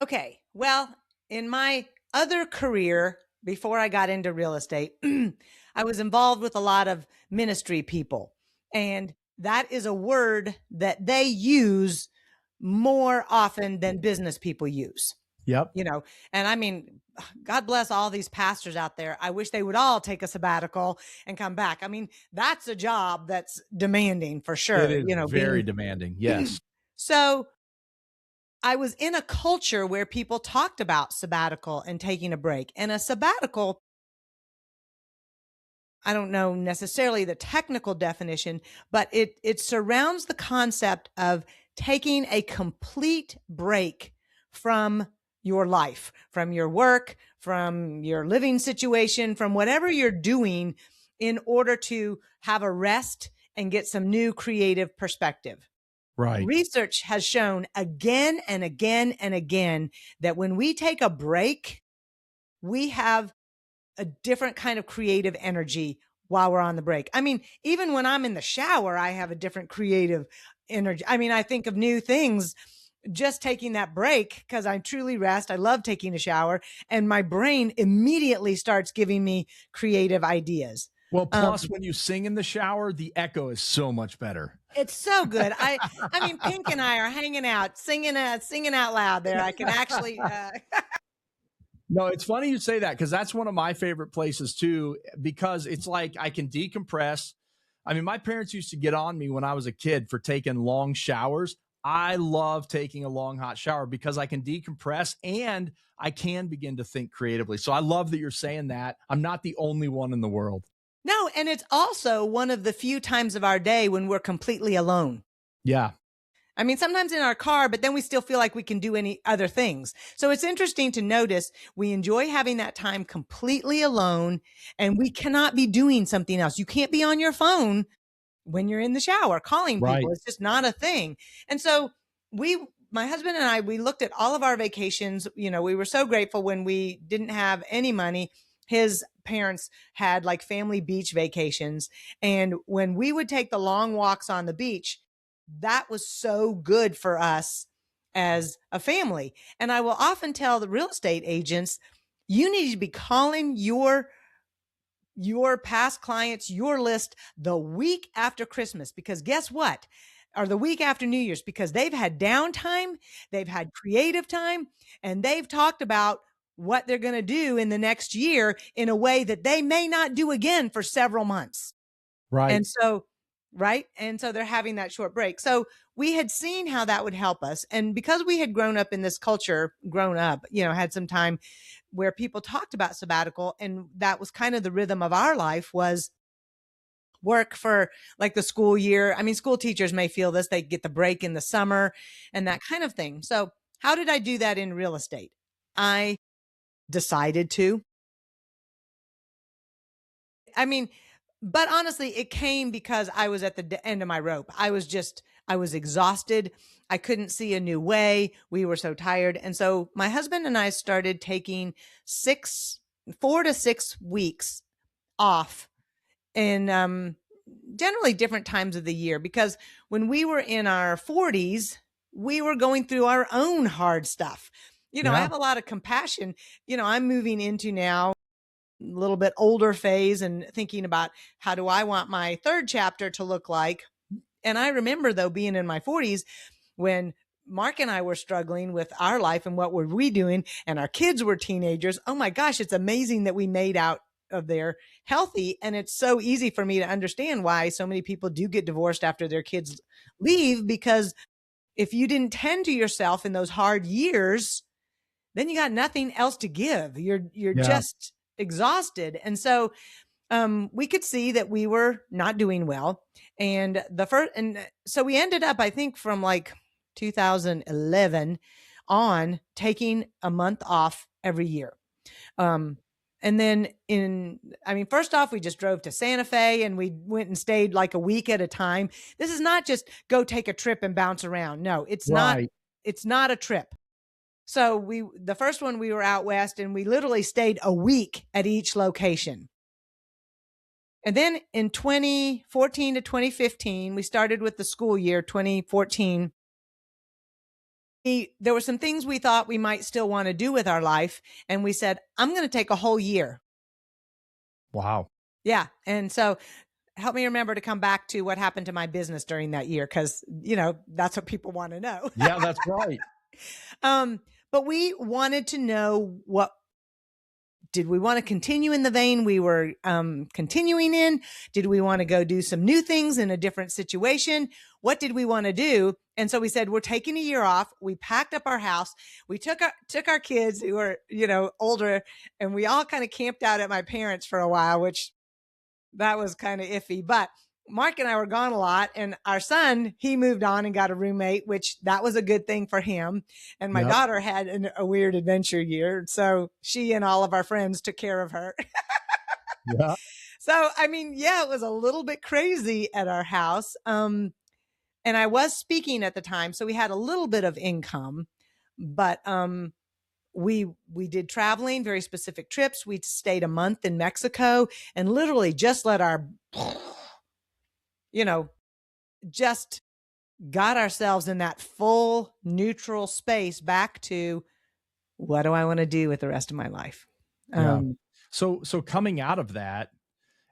Okay. Well, in my other career before I got into real estate, I was involved with a lot of ministry people. And that is a word that they use more often than business people use, Yep. you know. And I mean, God bless all these pastors out there. I wish they would all take a sabbatical and come back. I mean, that's a job that's demanding for It sure, is very being demanding. Yes. so I was in a culture where people talked about sabbatical and taking a break. And a sabbatical, I don't know necessarily the technical definition, but it surrounds the concept of taking a complete break from your life, from your work, from your living situation, from whatever you're doing in order to have a rest and get some new creative perspective. Right. Research has shown again and again and again that when we take a break, we have a different kind of creative energy while we're on the break. I mean, even when I'm in the shower, I have a different creative energy. I mean, I think of new things just taking that break because I truly rest. I love taking a shower, and my brain immediately starts giving me creative ideas. Well, Um, plus when you sing in the shower, the echo is so much better. it's so good. I mean, Pink and I are hanging out, singing out loud there. I can actually, No, it's funny you say that because that's one of my favorite places too, because it's like I can decompress. I mean, my parents used to get on me when I was a kid for taking long showers. I love taking a long hot shower because I can decompress and I can begin to think creatively. So I love that you're saying that. I'm not the only one in the world. no, and it's also one of the few times of our day when we're completely alone. Yeah. I mean, sometimes in our car, but then we still feel like we can do any other things. So it's interesting to notice we enjoy having that time completely alone, and we cannot be doing something else. You can't be on your phone when you're in the shower calling people. Right. It's just not a thing. And so my husband and I, we looked at all of our vacations. We were so grateful when we didn't have any money. His parents had like family beach vacations. And when we would take the long walks on the beach, that was so good for us as a family. And I will often tell the real estate agents, you need to be calling your past clients, your list the week after Christmas, because guess what? Or the week after New Year's, because they've had downtime, they've had creative time, and they've talked about what they're going to do in the next year in a way that they may not do again for several months. Right. And so, right. And so they're having that short break. So we had seen how that would help us. And because we had grown up in this culture, had some time where people talked about sabbatical, and that was kind of the rhythm of our life was work for like the school year. I mean, school teachers may feel this, they get the break in the summer and that kind of thing. So how did I do that in real estate? I decided to. I mean, but honestly, it came because I was at the end of my rope. I was exhausted. I couldn't see a new way. We were so tired. And so my husband and I started taking 4 to 6 weeks off in generally different times of the year, because when we were in our 40s, we were going through our own hard stuff. I Yeah. have a lot of compassion. I'm moving into now a little bit older phase and thinking about how do I want my third chapter to look like. And I remember though being in my 40s when Mark and I were struggling with our life and what were we doing, and our kids were teenagers. Oh my gosh, it's amazing that we made out of there healthy. And it's so easy for me to understand why so many people do get divorced after their kids leave, because if you didn't tend to yourself in those hard years, then you got nothing else to give. You're Yeah. just exhausted. And so we could see that we were not doing well. And so we ended up, I think from like 2011 on, taking a month off every year. And then first off, we just drove to Santa Fe and we went and stayed like a week at a time. This is not just go take a trip and bounce around. No, Right. it's not a trip. So the first one, we were out west and we literally stayed a week at each location. And then in 2014 to 2015, we started with the school year 2014. there were some things we thought we might still want to do with our life. And we said, I'm going to take a whole year. Wow. Yeah. And so help me remember to come back to what happened to my business during that year. Cause that's what people want to know. Yeah, that's right. um, but we wanted to know, what did we want to continue in the vein we were continuing in? Did we want to go do some new things in a different situation? What did we want to do? And so we said, we're taking a year off. We packed up our house. We took our kids who were, older, and we all kind of camped out at my parents for a while, which that was kind of iffy. But Mark and I were gone a lot, and our son, he moved on and got a roommate, which that was a good thing for him. And my Yep. daughter had a weird adventure year. So she and all of our friends took care of her. Yeah. So, I mean, yeah, it was a little bit crazy at our house. And I was speaking at the time, so we had a little bit of income, but we did traveling, very specific trips. We stayed a month in Mexico and literally just let our just got ourselves in that full neutral space back to, what do I want to do with the rest of my life? Yeah. So coming out of that,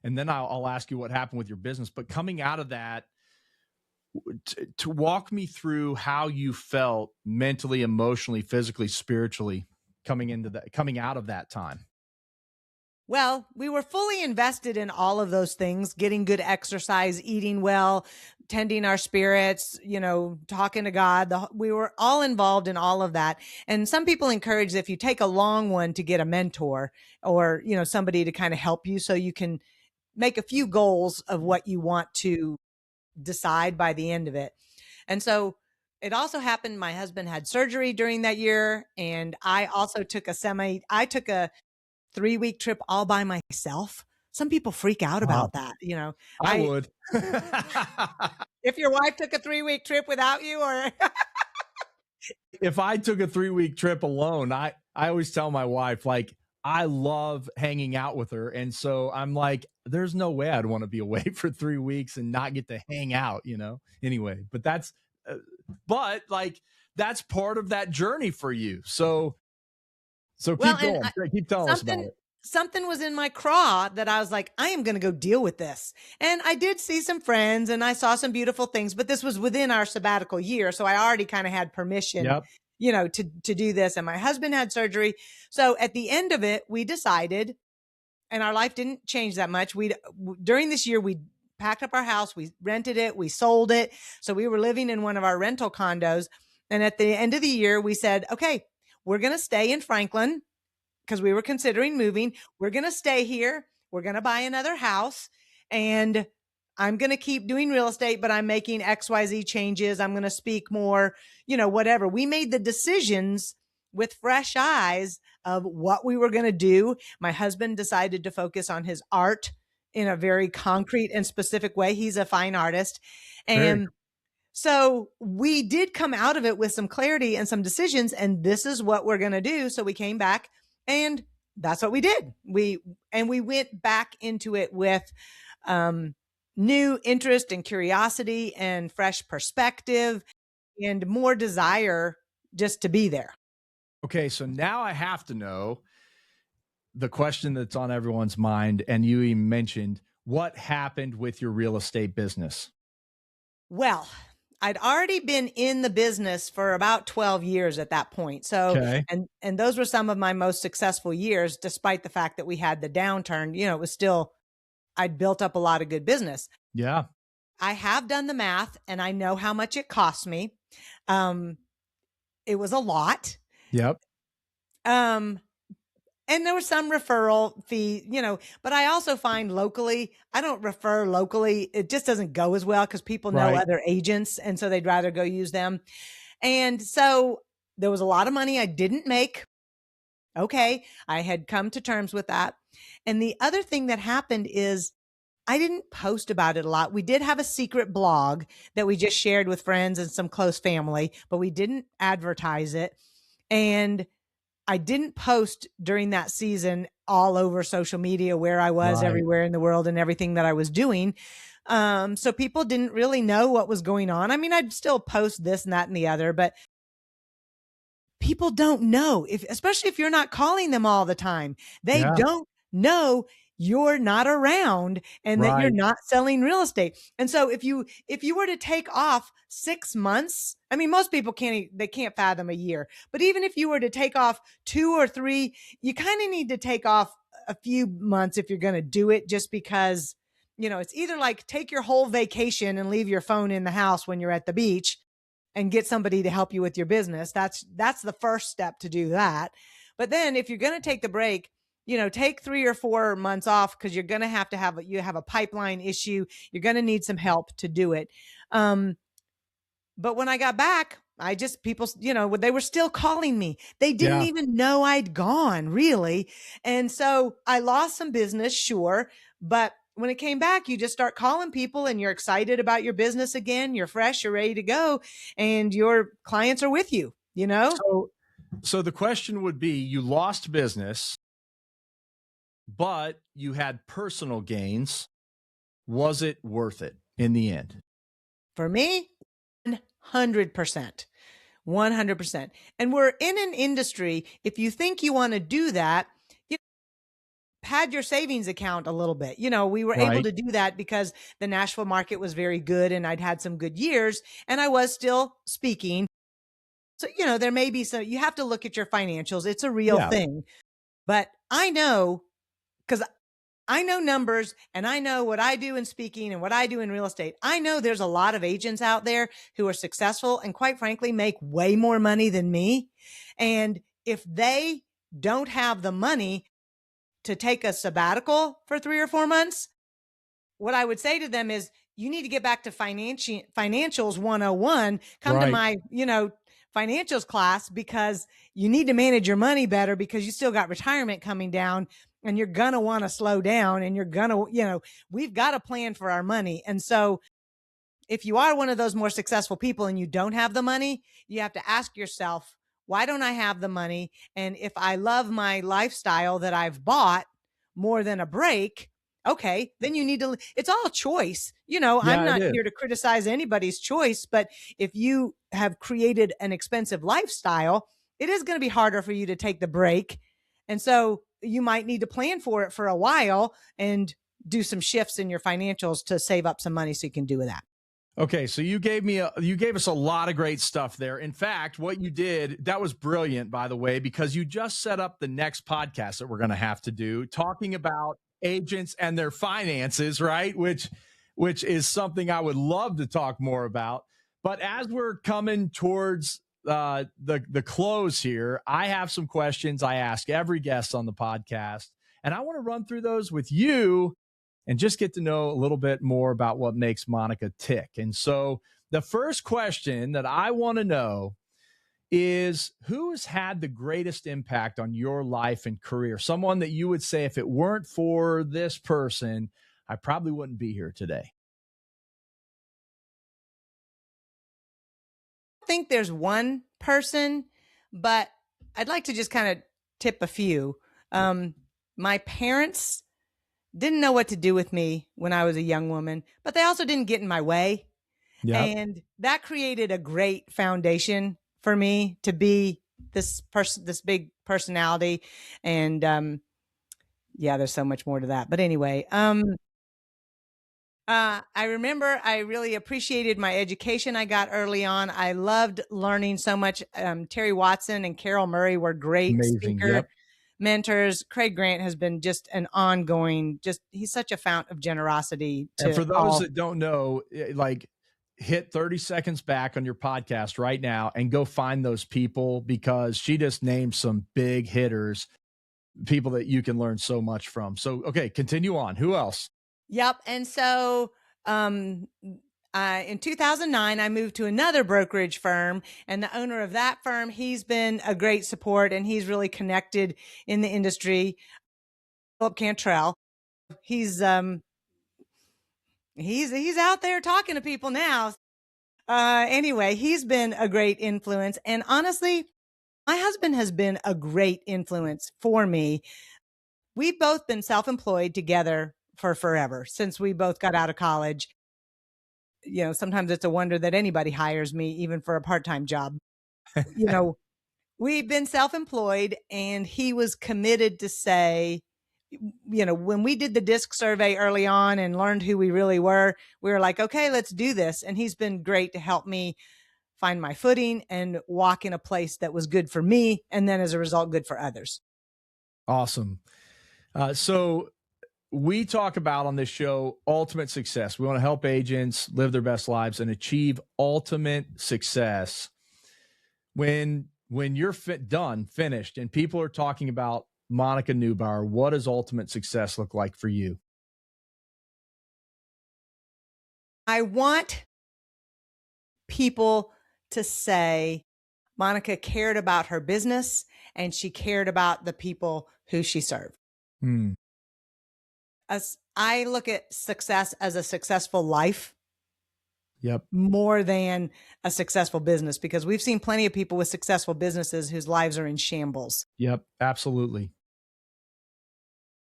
and then I'll ask you what happened with your business, but coming out of that, to walk me through how you felt mentally, emotionally, physically, spiritually coming out of that time. Well, we were fully invested in all of those things, getting good exercise, eating well, tending our spirits, talking to God. We were all involved in all of that. And some people encourage, if you take a long one, to get a mentor or, somebody to kind of help you so you can make a few goals of what you want to decide by the end of it. And so it also happened, my husband had surgery during that year. And I also took a 3-week trip all by myself. Some people freak out Wow. about that. I would. If your wife took a 3-week trip without you, or if I took a 3-week trip alone, I always tell my wife, like, I love hanging out with her. And so I'm like, there's no way I'd want to be away for 3 weeks and not get to hang out, anyway, but that's part of that journey for you. So keep going. Keep telling us about it. Something was in my craw that I was like, I am going to go deal with this. And I did see some friends and I saw some beautiful things, but this was within our sabbatical year. So I already kind of had permission, to do this. And my husband had surgery. So at the end of it, we decided, and our life didn't change that much. During this year, we packed up our house, we rented it, we sold it. So we were living in one of our rental condos. And at the end of the year, we said, okay, we're going to stay in Franklin, because we were considering moving. We're going to stay here. We're going to buy another house, and I'm going to keep doing real estate, but I'm making XYZ changes. I'm going to speak more, whatever. We made the decisions with fresh eyes of what we were going to do. My husband decided to focus on his art in a very concrete and specific way. He's a fine artist. And so we did come out of it with some clarity and some decisions, and this is what we're going to do. So we came back, and that's what we did. We went back into it with new interest and curiosity and fresh perspective and more desire just to be there. Okay, so now I have to know the question that's on everyone's mind, and you even mentioned, what happened with your real estate business? Well, I'd already been in the business for about 12 years at that point. So, and those were some of my most successful years, despite the fact that we had the downturn. It was still, I'd built up a lot of good business. Yeah. I have done the math, and I know how much it cost me. It was a lot. Yep. And there was some referral fee, but I also find locally, I don't refer locally. It just doesn't go as well because people know other agents. And so they'd rather go use them. And so there was a lot of money I didn't make. Okay. I had come to terms with that. And the other thing that happened is I didn't post about it a lot. We did have a secret blog that we just shared with friends and some close family, but we didn't advertise it. And I didn't post during that season all over social media where I was everywhere in the world and everything that I was doing. So people didn't really know what was going on. I mean, I'd still post this and that and the other, but people don't know, if especially if you're not calling them all the time. They Yeah. don't know you're not around and that you're Right. not selling real estate. And so if you were to take off 6 months, I mean most people they can't fathom a year. But even if you were to take off 2 or 3, you kind of need to take off a few months if you're going to do it, just because it's either like take your whole vacation and leave your phone in the house when you're at the beach and get somebody to help you with your business. That's the first step to do that. But then if you're going to take the break, take 3 or 4 months off, because you're going to have you have a pipeline issue. You're going to need some help to do it. But when I got back, people, they were still calling me. They didn't Yeah. even know I'd gone, really. And so I lost some business, sure. But when it came back, you just start calling people and you're excited about your business again. You're fresh, you're ready to go, and your clients are with you, you know? So the question would be, you lost business, but you had personal gains. Was it worth it in the end? For me, 100%. 100%. And we're in an industry, if you think you want to do that, you pad your savings account a little bit. We were able Right. to do that because the Nashville market was very good and I'd had some good years and I was still speaking. So, there may be some, you have to look at your financials. It's a real Yeah. thing. But I know, because I know numbers and I know what I do in speaking and what I do in real estate. I know there's a lot of agents out there who are successful and quite frankly make way more money than me. And if they don't have the money to take a sabbatical for 3 or 4 months, what I would say to them is you need to get back to financials 101, come to Right. my, financials class, because you need to manage your money better, because you still got retirement coming down and you're going to want to slow down and you're going to, we've got a plan for our money. And so if you are one of those more successful people and you don't have the money, you have to ask yourself, why don't I have the money? And if I love my lifestyle that I've bought more than a break, okay, then you need to, it's all choice. I'm Yeah, it not is. here to criticize anybody's choice, but if you have created an expensive lifestyle, it is going to be harder for you to take the break. And so you might need to plan for it for a while and do some shifts in your financials to save up some money so you can do that. Okay, so you gave us a lot of great stuff there. In fact, what you did, that was brilliant, by the way, because you just set up the next podcast that we're going to have to do, talking about agents and their finances, right? Which is something I would love to talk more about. But as we're coming towards the close here, I have some questions I ask every guest on the podcast, and I want to run through those with you and just get to know a little bit more about what makes Monica tick. And so the first question that I want to know is, who has had the greatest impact on your life and career? Someone that you would say, if it weren't for this person, I probably wouldn't be here today. I think there's one person, but I'd like to just kind of tip a few. My parents didn't know what to do with me when I was a young woman, but they also didn't get in my way. Yep. And that created a great foundation for me to be this person, this big personality. And yeah, there's so much more to that. But anyway, I remember I really appreciated my education I got early on. I loved learning so much. Terry Watson and Carol Murray were great Amazing. speaker Yep. mentors. Craig Grant has been just an ongoing, he's such a fount of generosity And to for those all. that don't know, like, hit 30 seconds back on your podcast right now and go find those people, because she just named some big hitters, people that you can learn so much from. So, okay, continue on. Who else? Yep. And so, in 2009, I moved to another brokerage firm, and the owner of that firm, he's been a great support and he's really connected in the industry. Philip Cantrell. He's he's out there talking to people now. Anyway, he's been a great influence, and honestly, my husband has been a great influence for me. We've both been self-employed together for forever since we both got out of college. Sometimes it's a wonder that anybody hires me, even for a part-time job. You know, we've been self-employed, and he was committed to say, when we did the disc survey early on and learned who we really were, we were like, okay, let's do this. And he's been great to help me find my footing and walk in a place that was good for me. And then as a result, good for others. Awesome. So we talk about on this show ultimate success. We want to help agents live their best lives and achieve ultimate success. When you're finished, and people are talking about Monica Neubauer, what does ultimate success look like for you? I want people to say Monica cared about her business and she cared about the people who she served. Hmm. As I look at success as a successful life. Yep. More than a successful business, because we've seen plenty of people with successful businesses whose lives are in shambles. Yep. Absolutely.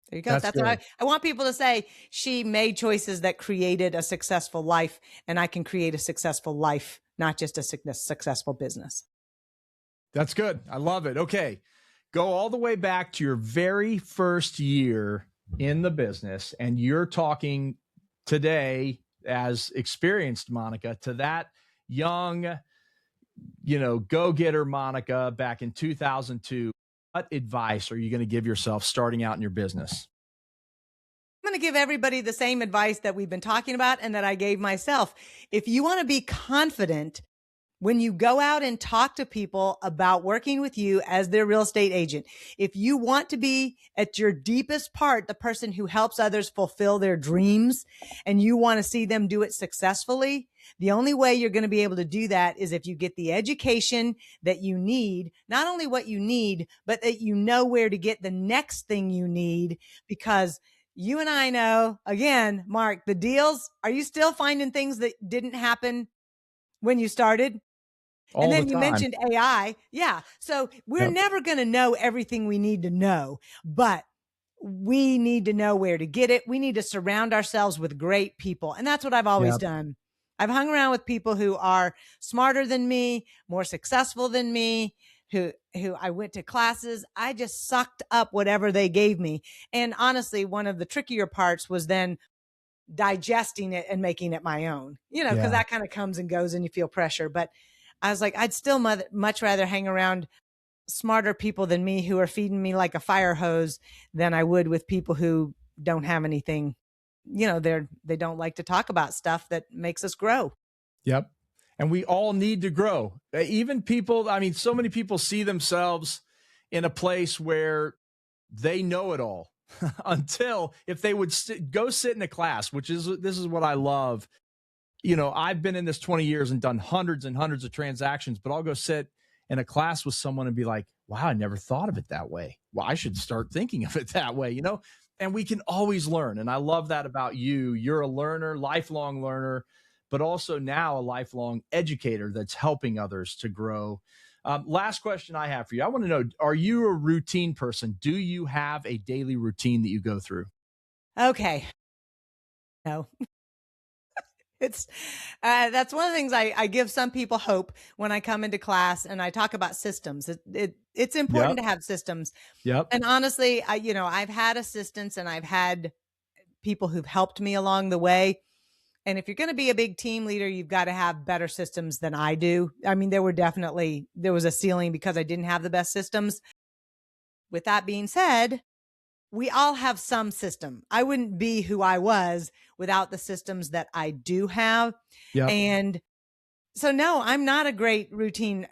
There you go. That's what I want people to say. She made choices that created a successful life, and I can create a successful life, not just a successful business. That's good. I love it. Okay. Go all the way back to your very first year in the business, and you're talking today as experienced Monica to that young, go-getter Monica back in 2002. What advice are you going to give yourself starting out in your business? I'm going to give everybody the same advice that we've been talking about and that I gave myself. If you want to be confident when you go out and talk to people about working with you as their real estate agent, if you want to be at your deepest part, the person who helps others fulfill their dreams, and you want to see them do it successfully, the only way you're going to be able to do that is if you get the education that you need, not only what you need, but that you know where to get the next thing you need. Because you and I know, again, Mark, the deals, are you still finding things that didn't happen when you started? All and then the you time. mentioned AI. Yeah. So we're never going to know everything we need to know, but we need to know where to get it. We need to surround ourselves with great people. And that's what I've always done. I've hung around with people who are smarter than me, more successful than me, who I went to classes. I just sucked up whatever they gave me. And honestly, one of the trickier parts was then digesting it and making it my own, because that kind of comes and goes and you feel pressure. But I was like, I'd still much rather hang around smarter people than me who are feeding me like a fire hose than I would with people who don't have anything. They don't like to talk about stuff that makes us grow. Yep. And we all need to grow. Even people, so many people see themselves in a place where they know it all until if they would go sit in a class, this is what I love. I've been in this 20 years and done hundreds and hundreds of transactions, but I'll go sit in a class with someone and be like, wow, I never thought of it that way. Well, I should start thinking of it that way, and we can always learn. And I love that about you. You're a learner, lifelong learner, but also now a lifelong educator that's helping others to grow. Last question I have for you. I want to know, are you a routine person? Do you have a daily routine that you go through? Okay. No. It's that's one of the things I give some people hope when I come into class and I talk about systems. It's important to have systems. Yep. And honestly, I've had assistants and I've had people who've helped me along the way. And if you're going to be a big team leader, you've got to have better systems than I do. There was a ceiling because I didn't have the best systems. With that being said, we all have some system. I wouldn't be who I was without the systems that I do have. Yep. And so, no, I'm not a great routine.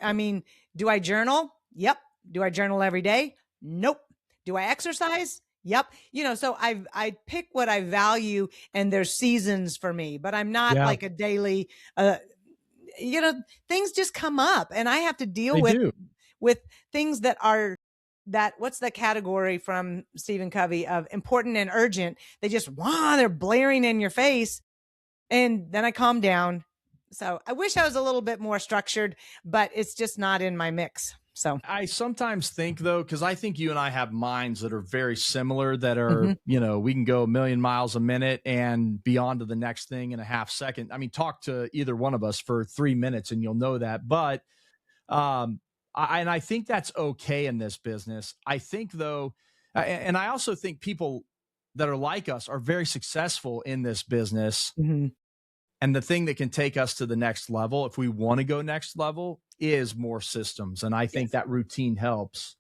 Do I journal? Yep. Do I journal every day? Nope. Do I exercise? Yep. So I pick what I value, and there's seasons for me, but I'm not like a daily, things just come up and I have to deal with things that are what's the category from Stephen Covey of important and urgent? They just, they're blaring in your face. And then I calm down. So I wish I was a little bit more structured, but it's just not in my mix. So I sometimes think, though, because I think you and I have minds that are very similar, that are, we can go a million miles a minute and be on to the next thing in a half second. Talk to either one of us for 3 minutes and you'll know that. But And I think that's okay in this business. I think though, and I also think people that are like us are very successful in this business. Mhm. And the thing that can take us to the next level, if we want to go next level, is more systems. And I think Yes. that routine helps.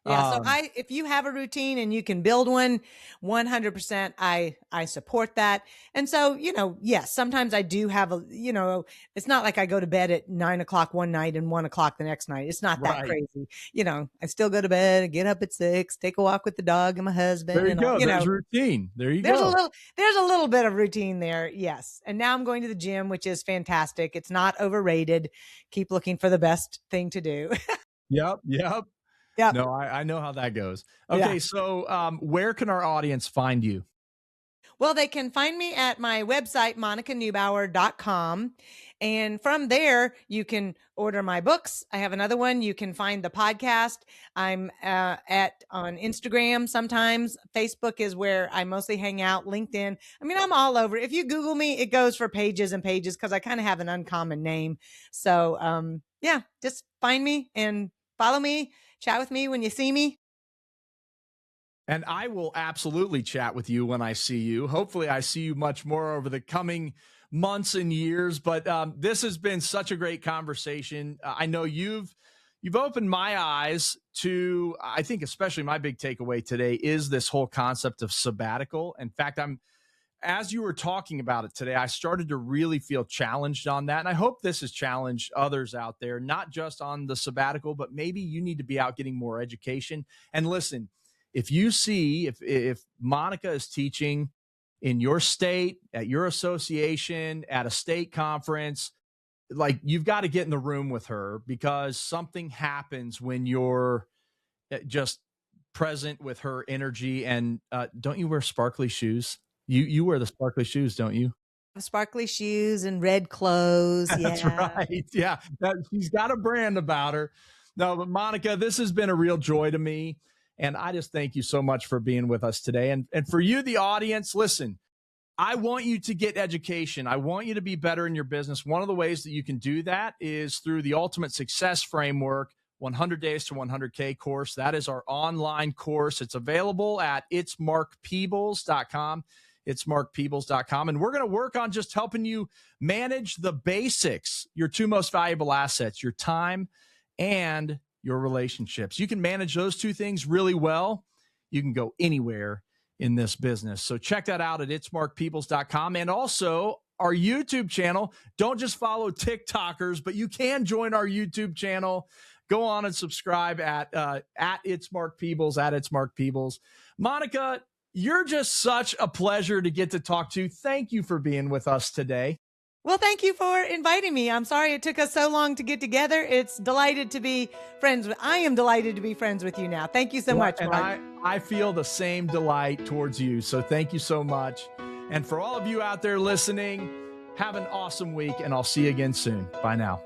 Yeah, so Um, if you have a routine and you can build one, 100% I support that. And so, yes, sometimes I do have it's not like I go to bed at 9 o'clock one night and 1 o'clock the next night. It's not that right. crazy. I still go to bed, get up at 6, take a walk with the dog and my There husband you and all, go. There's routine. There you go. there's a little bit of routine there. Yes. And now I'm going to the gym, which is fantastic. It's not overrated. Keep looking for the best thing to do. Yep. Yep. Yep. No, I know how that goes. Yeah. Okay. So, where can our audience find you? Well, they can find me at my website, monicaneubauer.com. And from there, you can order my books. I have another one. You can find the podcast. I'm on Instagram sometimes. Facebook is where I mostly hang out. LinkedIn. I mean, I'm all over. If you Google me, it goes for pages and pages because I kind of have an uncommon name. So, yeah, just find me and follow me. Chat with me when you see me. And I will absolutely chat with you when I see you. Hopefully, I see you much more over the coming months and years. But this has been such a great conversation. I know you've opened my eyes to. I think especially my big takeaway today is this whole concept of sabbatical. In fact, as you were talking about it today, I started to really feel challenged on that. And I hope this has challenged others out there, not just on the sabbatical, but maybe you need to be out getting more education. And listen, if you see, if Monica is teaching in your state, at your association, at a state conference, like you've got to get in the room with her because something happens when you're just present with her energy. And don't you wear sparkly shoes? You wear the sparkly shoes, don't you? Sparkly shoes and red clothes. That's Yeah. right. Yeah. She's got a brand about her. No, but Monica, this has been a real joy to me. And I just thank you so much for being with us today. And for you, the audience, listen, I want you to get education. I want you to be better in your business. One of the ways that you can do that is through the Ultimate Success Framework 100 Days to 100K course. That is our online course. It's available at itsmarkpeebles.com. Itsmarkpeebles.com. And we're going to work on just helping you manage the basics, your two most valuable assets, your time and your relationships. You can manage those two things really well. You can go anywhere in this business. So check that out at itsmarkpeebles.com. And also our YouTube channel. Don't just follow TikTokers, but you can join our YouTube channel. Go on and subscribe at itsmarkpeebles, at itsmarkpeebles. Monica, you're just such a pleasure to get to talk to. Thank you for being with us today. Well, thank you for inviting me. I'm sorry it took us so long to get together. It's delighted to be friends with. I am delighted to be friends with you now. Thank you so much, And Mark. I feel the same delight towards you. So thank you so much. And for all of you out there listening, have an awesome week, and I'll see you again soon. Bye now.